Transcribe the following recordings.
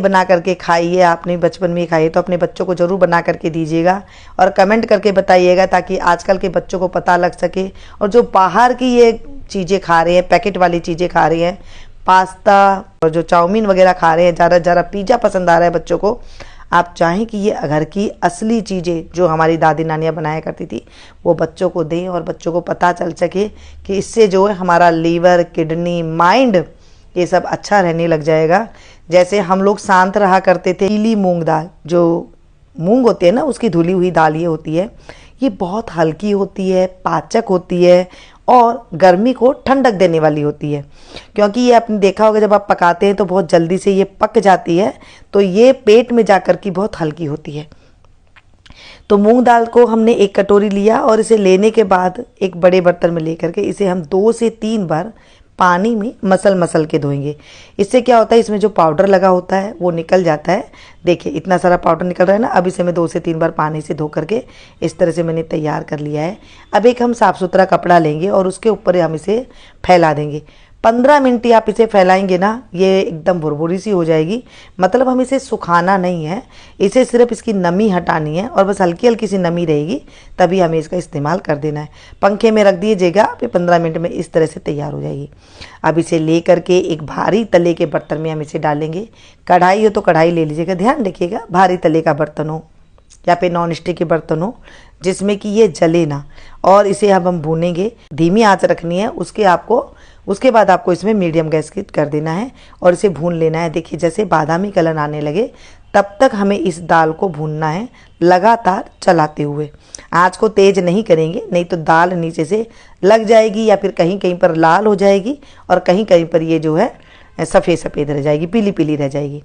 बना करके खाइए, आपने बचपन में खाइए तो अपने बच्चों को ज़रूर बना करके दीजिएगा और कमेंट करके बताइएगा ताकि आजकल के बच्चों को पता लग सके। और जो बाहर की ये चीज़ें खा रहे हैं, पैकेट वाली चीज़ें खा रहे हैं, पास्ता और जो चाउमीन वगैरह खा रहे हैं, ज़्यादा पिज़्ज़ा पसंद आ रहा है बच्चों को, आप चाहें कि ये घर की असली चीज़ें जो हमारी दादी नानियाँ बनाया करती थी वो बच्चों को दें और बच्चों को पता चल सके कि इससे जो है हमारा लीवर, किडनी, माइंड ये सब अच्छा रहने लग जाएगा। जैसे हम लोग शांत रहा करते थे, पीली मूंग दाल, जो मूंग होती है ना उसकी धुली हुई दाल ये होती है, ये बहुत हल्की होती है, पाचक होती है और गर्मी को ठंडक देने वाली होती है। क्योंकि ये आपने देखा होगा जब आप पकाते हैं तो बहुत जल्दी से ये पक जाती है, तो ये पेट में जाकर की बहुत हल्की होती है। तो मूंग दाल को हमने एक कटोरी लिया और इसे लेने के बाद एक बड़े बर्तन में लेकर के इसे हम 2 से 3 बार पानी में मसल के धोएंगे। इससे क्या होता है, इसमें जो पाउडर लगा होता है वो निकल जाता है। देखिए इतना सारा पाउडर निकल रहा है ना। अब इसे मैं 2 से 3 बार पानी से धो करके इस तरह से मैंने तैयार कर लिया है। अब एक हम साफ़ सुथरा कपड़ा लेंगे और उसके ऊपर हम इसे फैला देंगे। 15 मिनट ही आप इसे फैलाएंगे ना, ये एकदम भुरभुरी सी हो जाएगी। मतलब हम इसे सुखाना नहीं है, इसे सिर्फ इसकी नमी हटानी है और बस हल्की हल्की सी नमी रहेगी, तभी हमें इसका इस्तेमाल कर देना है। पंखे में रख दीजिएगा, फिर 15 मिनट में इस तरह से तैयार हो जाएगी। अब इसे ले करके एक भारी तले के बर्तन में हम इसे डालेंगे। कढ़ाई हो तो कढ़ाई ले लीजिएगा, ध्यान रखिएगा भारी तले का बर्तन हो या फिर नॉन स्टिक के बर्तन हो जिसमें कि ये जले ना। और इसे अब हम भूनेंगे, धीमी आंच रखनी है। उसके बाद आपको इसमें मीडियम गैस की कर देना है और इसे भून लेना है। देखिए जैसे बादामी कलर आने लगे तब तक हमें इस दाल को भूनना है, लगातार चलाते हुए। आंच को तेज नहीं करेंगे, नहीं तो दाल नीचे से लग जाएगी या फिर कहीं कहीं पर लाल हो जाएगी और कहीं कहीं पर ये जो है सफ़ेद सफ़ेद रह जाएगी, पीली पीली रह जाएगी।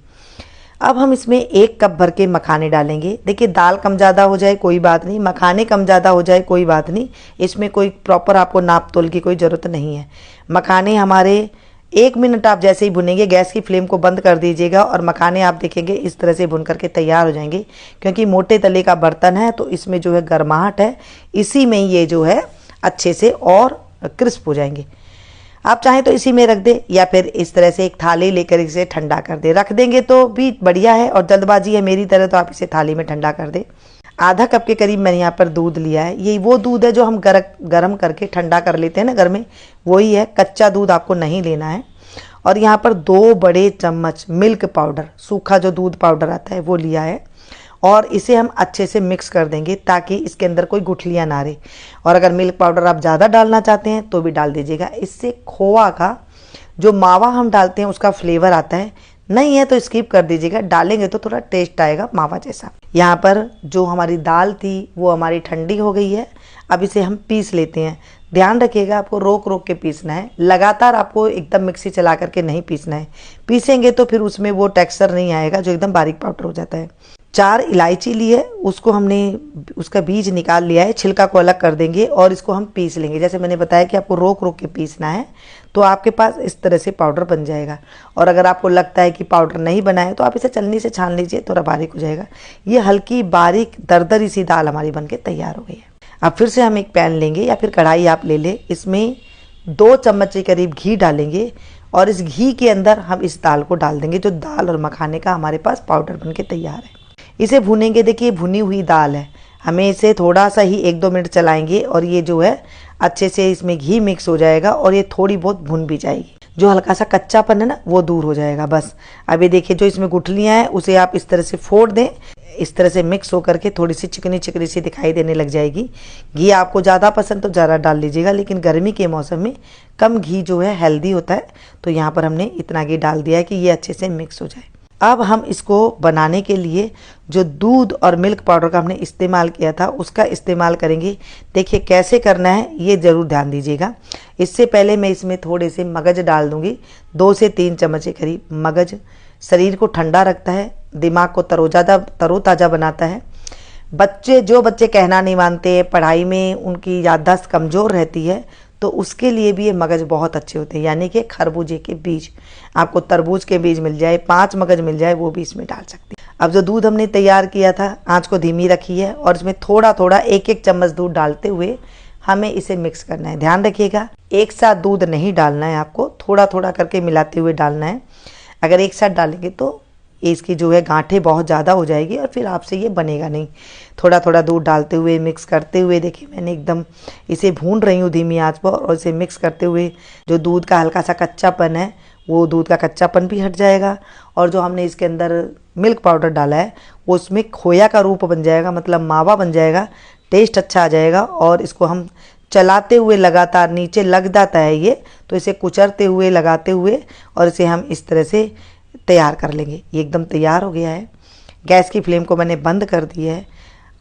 अब हम इसमें 1 कप भर के मखाने डालेंगे। देखिए दाल कम ज़्यादा हो जाए कोई बात नहीं, मखाने कम ज़्यादा हो जाए कोई बात नहीं, इसमें कोई प्रॉपर आपको नाप तोल की कोई ज़रूरत नहीं है। मखाने हमारे 1 मिनट आप जैसे ही भुनेंगे गैस की फ्लेम को बंद कर दीजिएगा और मखाने आप देखेंगे इस तरह से भुन करके तैयार हो जाएंगे। क्योंकि मोटे तले का बर्तन है तो इसमें जो है गर्माहट है, इसी में ये जो है अच्छे से और क्रिस्प हो जाएंगे। आप चाहें तो इसी में रख दे या फिर इस तरह से एक थाली लेकर इसे ठंडा कर दे। रख देंगे तो भी बढ़िया है और जल्दबाजी है मेरी तरह तो आप इसे थाली में ठंडा कर दे। आधा कप के करीब मैंने यहाँ पर दूध लिया है। ये वो दूध है जो हम गरम करके ठंडा कर लेते हैं ना घर में, वही है। कच्चा दूध आपको नहीं लेना है। और यहाँ पर 2 बड़े चम्मच मिल्क पाउडर, सूखा जो दूध पाउडर आता है वो लिया है और इसे हम अच्छे से मिक्स कर देंगे ताकि इसके अंदर कोई गुठलियाँ ना रहे। और अगर मिल्क पाउडर आप ज़्यादा डालना चाहते हैं तो भी डाल दीजिएगा। इससे खोआ का जो मावा हम डालते हैं उसका फ्लेवर आता है। नहीं है तो स्किप कर दीजिएगा, डालेंगे तो थोड़ा टेस्ट आएगा मावा जैसा। यहाँ पर जो हमारी दाल थी वो हमारी ठंडी हो गई है। अब इसे हम पीस लेते हैं। ध्यान रखिएगा आपको रोक रोक के पीसना है, लगातार आपको एकदम मिक्सी चला करके नहीं पीसना है। पीसेंगे तो फिर उसमें वो टेक्सचर नहीं आएगा जो एकदम बारीक पाउडर हो जाता है। 4 इलायची ली है, उसको हमने उसका बीज निकाल लिया है, छिलका को अलग कर देंगे और इसको हम पीस लेंगे। जैसे मैंने बताया कि आपको रोक रोक के पीसना है तो आपके पास इस तरह से पाउडर बन जाएगा। और अगर आपको लगता है कि पाउडर नहीं बना है तो आप इसे छलनी से छान लीजिए, थोड़ा बारीक हो जाएगा। ये हल्की बारीक दरदरी सी दाल हमारी बनके तैयार हो गई है। अब फिर से हम एक पैन लेंगे या फिर कढ़ाई आप ले लें, इसमें 2 चम्मच के करीब घी डालेंगे और इस घी के अंदर हम इस दाल को डाल देंगे जो दाल और मखाने का हमारे पास पाउडर बनके तैयार है। इसे भूनेंगे। देखिए भुनी हुई दाल है, हमें इसे थोड़ा सा ही 1-2 मिनट चलाएंगे और ये जो है अच्छे से इसमें घी मिक्स हो जाएगा और ये थोड़ी बहुत भुन भी जाएगी। जो हल्का सा कच्चापन है ना वो दूर हो जाएगा बस। अभी देखिए जो इसमें गुठलियाँ हैं उसे आप इस तरह से फोड़ दें, इस तरह से मिक्स होकर के थोड़ी सी चिकनी चिकनी सी दिखाई देने लग जाएगी। घी आपको ज़्यादा पसंद तो ज़्यादा डाल लीजिएगा, लेकिन गर्मी के मौसम में कम घी जो है हेल्दी होता है। तो यहाँ पर हमने इतना घी डाल दिया है कि ये अच्छे से मिक्स हो जाए। अब हम इसको बनाने के लिए जो दूध और मिल्क पाउडर का हमने इस्तेमाल किया था उसका इस्तेमाल करेंगे। देखिए कैसे करना है ये ज़रूर ध्यान दीजिएगा। इससे पहले मैं इसमें थोड़े से मगज डाल दूंगी, 2 से 3 चम्मच के करीब। मगज शरीर को ठंडा रखता है, दिमाग को तरोताज़ा बनाता है। जो बच्चे कहना नहीं मानते, पढ़ाई में उनकी याददाश्त कमज़ोर रहती है, तो उसके लिए भी ये मगज बहुत अच्छे होते हैं। यानी कि खरबूजे के बीज, आपको तरबूज के बीज मिल जाए, 5 मगज मिल जाए, वो भी इसमें डाल सकते हैं। अब जो दूध हमने तैयार किया था, आंच को धीमी रखी है और इसमें थोड़ा थोड़ा 1-1 चम्मच दूध डालते हुए हमें इसे मिक्स करना है। ध्यान रखिएगा एक साथ दूध नहीं डालना है, आपको थोड़ा थोड़ा करके मिलाते हुए डालना है। अगर एक साथ डालेंगे तो ये इसकी जो है गांठें बहुत ज़्यादा हो जाएगी और फिर आपसे ये बनेगा नहीं। थोड़ा थोड़ा दूध डालते हुए मिक्स करते हुए देखिए मैंने एकदम इसे भून रही हूँ धीमी आंच पर, और इसे मिक्स करते हुए जो दूध का हल्का सा कच्चापन है वो दूध का कच्चापन भी हट जाएगा, और जो हमने इसके अंदर मिल्क पाउडर डाला है वो उसमें खोया का रूप बन जाएगा, मतलब मावा बन जाएगा, टेस्ट अच्छा आ जाएगा। और इसको हम चलाते हुए लगातार नीचे लग जाता है ये, तो इसे कुचरते हुए लगाते हुए और इसे हम इस तरह से तैयार कर लेंगे। ये एकदम तैयार हो गया है। गैस की फ्लेम को मैंने बंद कर दी है।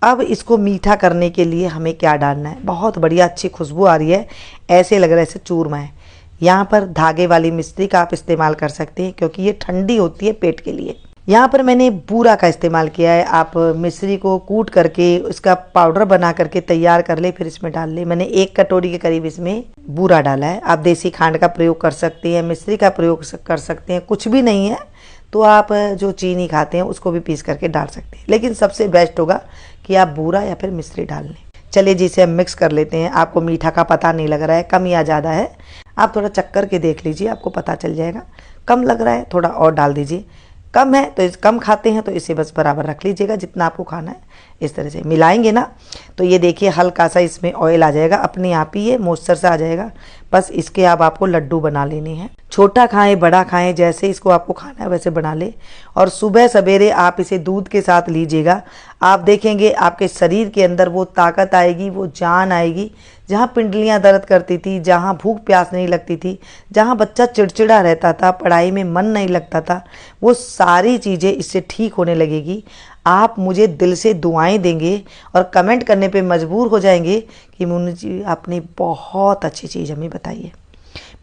अब इसको मीठा करने के लिए हमें क्या डालना है, बहुत बढ़िया अच्छी खुशबू आ रही है, ऐसे लग रहा है जैसे चूरमा है। यहाँ पर धागे वाली मिश्री का आप इस्तेमाल कर सकते हैं क्योंकि ये ठंडी होती है पेट के लिए। यहाँ पर मैंने बूरा का इस्तेमाल किया है। आप मिश्री को कूट करके उसका पाउडर बना करके तैयार कर ले, फिर इसमें डाल ले। मैंने 1 कटोरी के करीब इसमें बूरा डाला है। आप देसी खांड का प्रयोग कर सकते हैं, मिश्री का प्रयोग कर सकते हैं, कुछ भी नहीं है तो आप जो चीनी खाते हैं उसको भी पीस करके डाल सकते हैं, लेकिन सबसे बेस्ट होगा कि आप बूरा या फिर मिश्री डाल लें। चलिए जिसे हम मिक्स कर लेते हैं। आपको मीठा का पता नहीं लग रहा है कम या ज़्यादा है, आप थोड़ा चख कर के देख लीजिए, आपको पता चल जाएगा। कम लग रहा है थोड़ा और डाल दीजिए, कम है तो कम खाते हैं तो इसे बस बराबर रख लीजिएगा जितना आपको खाना है। इस तरह से मिलाएंगे ना तो ये देखिए हल्का सा इसमें ऑयल आ जाएगा, अपने आप ही ये मॉइस्चर सा आ जाएगा। बस इसके अब आपको लड्डू बना लेने हैं, छोटा खाएं बड़ा खाएं, जैसे इसको आपको खाना है वैसे बना ले। और सुबह सवेरे आप इसे दूध के साथ लीजिएगा, आप देखेंगे आपके शरीर के अंदर वो ताकत आएगी, वो जान आएगी। जहाँ पिंडलियाँ दर्द करती थी, जहाँ भूख प्यास नहीं लगती थी, जहाँ बच्चा चिड़चिड़ा रहता था, पढ़ाई में मन नहीं लगता था, वो सारी चीज़ें इससे ठीक होने लगेगी। आप मुझे दिल से दुआएं देंगे और कमेंट करने पे मजबूर हो जाएंगे कि मुन्नी जी आपने बहुत अच्छी चीज़ हमें बताई है।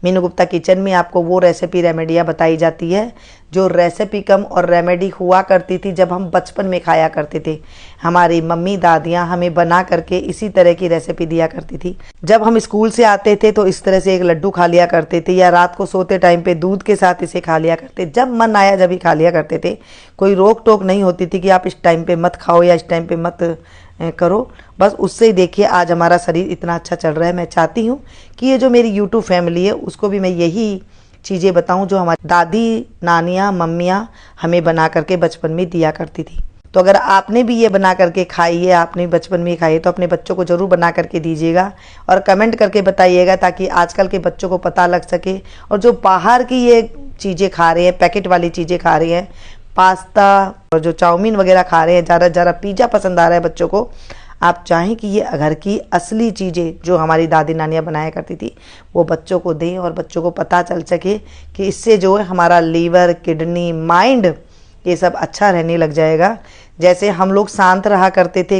मीनू गुप्ता किचन में आपको वो रेसिपी रेमेडियाँ बताई जाती है जो रेसिपी कम और रेमेडी हुआ करती थी जब हम बचपन में खाया करते थे। हमारी मम्मी दादियाँ हमें बना करके इसी तरह की रेसिपी दिया करती थी। जब हम स्कूल से आते थे तो इस तरह से एक लड्डू खा लिया करते थे, या रात को सोते टाइम पे दूध के साथ इसे खा लिया करते, जब मन आया जब ही खा लिया करते थे। कोई रोक टोक नहीं होती थी कि आप इस टाइम पे मत खाओ या इस टाइम पे मत करो। बस उससे ही देखिए आज हमारा शरीर इतना अच्छा चल रहा है। मैं चाहती हूँ कि ये जो मेरी यूट्यूब फैमिली है उसको भी मैं यही चीज़ें बताऊं जो हमारी दादी नानियाँ मम्मियाँ हमें बना करके बचपन में दिया करती थी। तो अगर आपने भी ये बना करके खाई है, आपने बचपन में खाई है, तो अपने बच्चों को ज़रूर बना करके दीजिएगा और कमेंट करके बताइएगा ताकि आजकल के बच्चों को पता लग सके। और जो बाहर की ये चीज़ें खा रहे हैं, पैकेट वाली चीज़ें खा रहे हैं, पास्ता और जो चाउमीन वगैरह खा रहे हैं, ज़्यादा पिज़्ज़ा पसंद आ रहा है बच्चों को, आप चाहें कि ये घर की असली चीज़ें जो हमारी दादी नानियाँ बनाया करती थी वो बच्चों को दें और बच्चों को पता चल सके कि इससे जो है हमारा लीवर, किडनी, माइंड ये सब अच्छा रहने लग जाएगा। जैसे हम लोग शांत रहा करते थे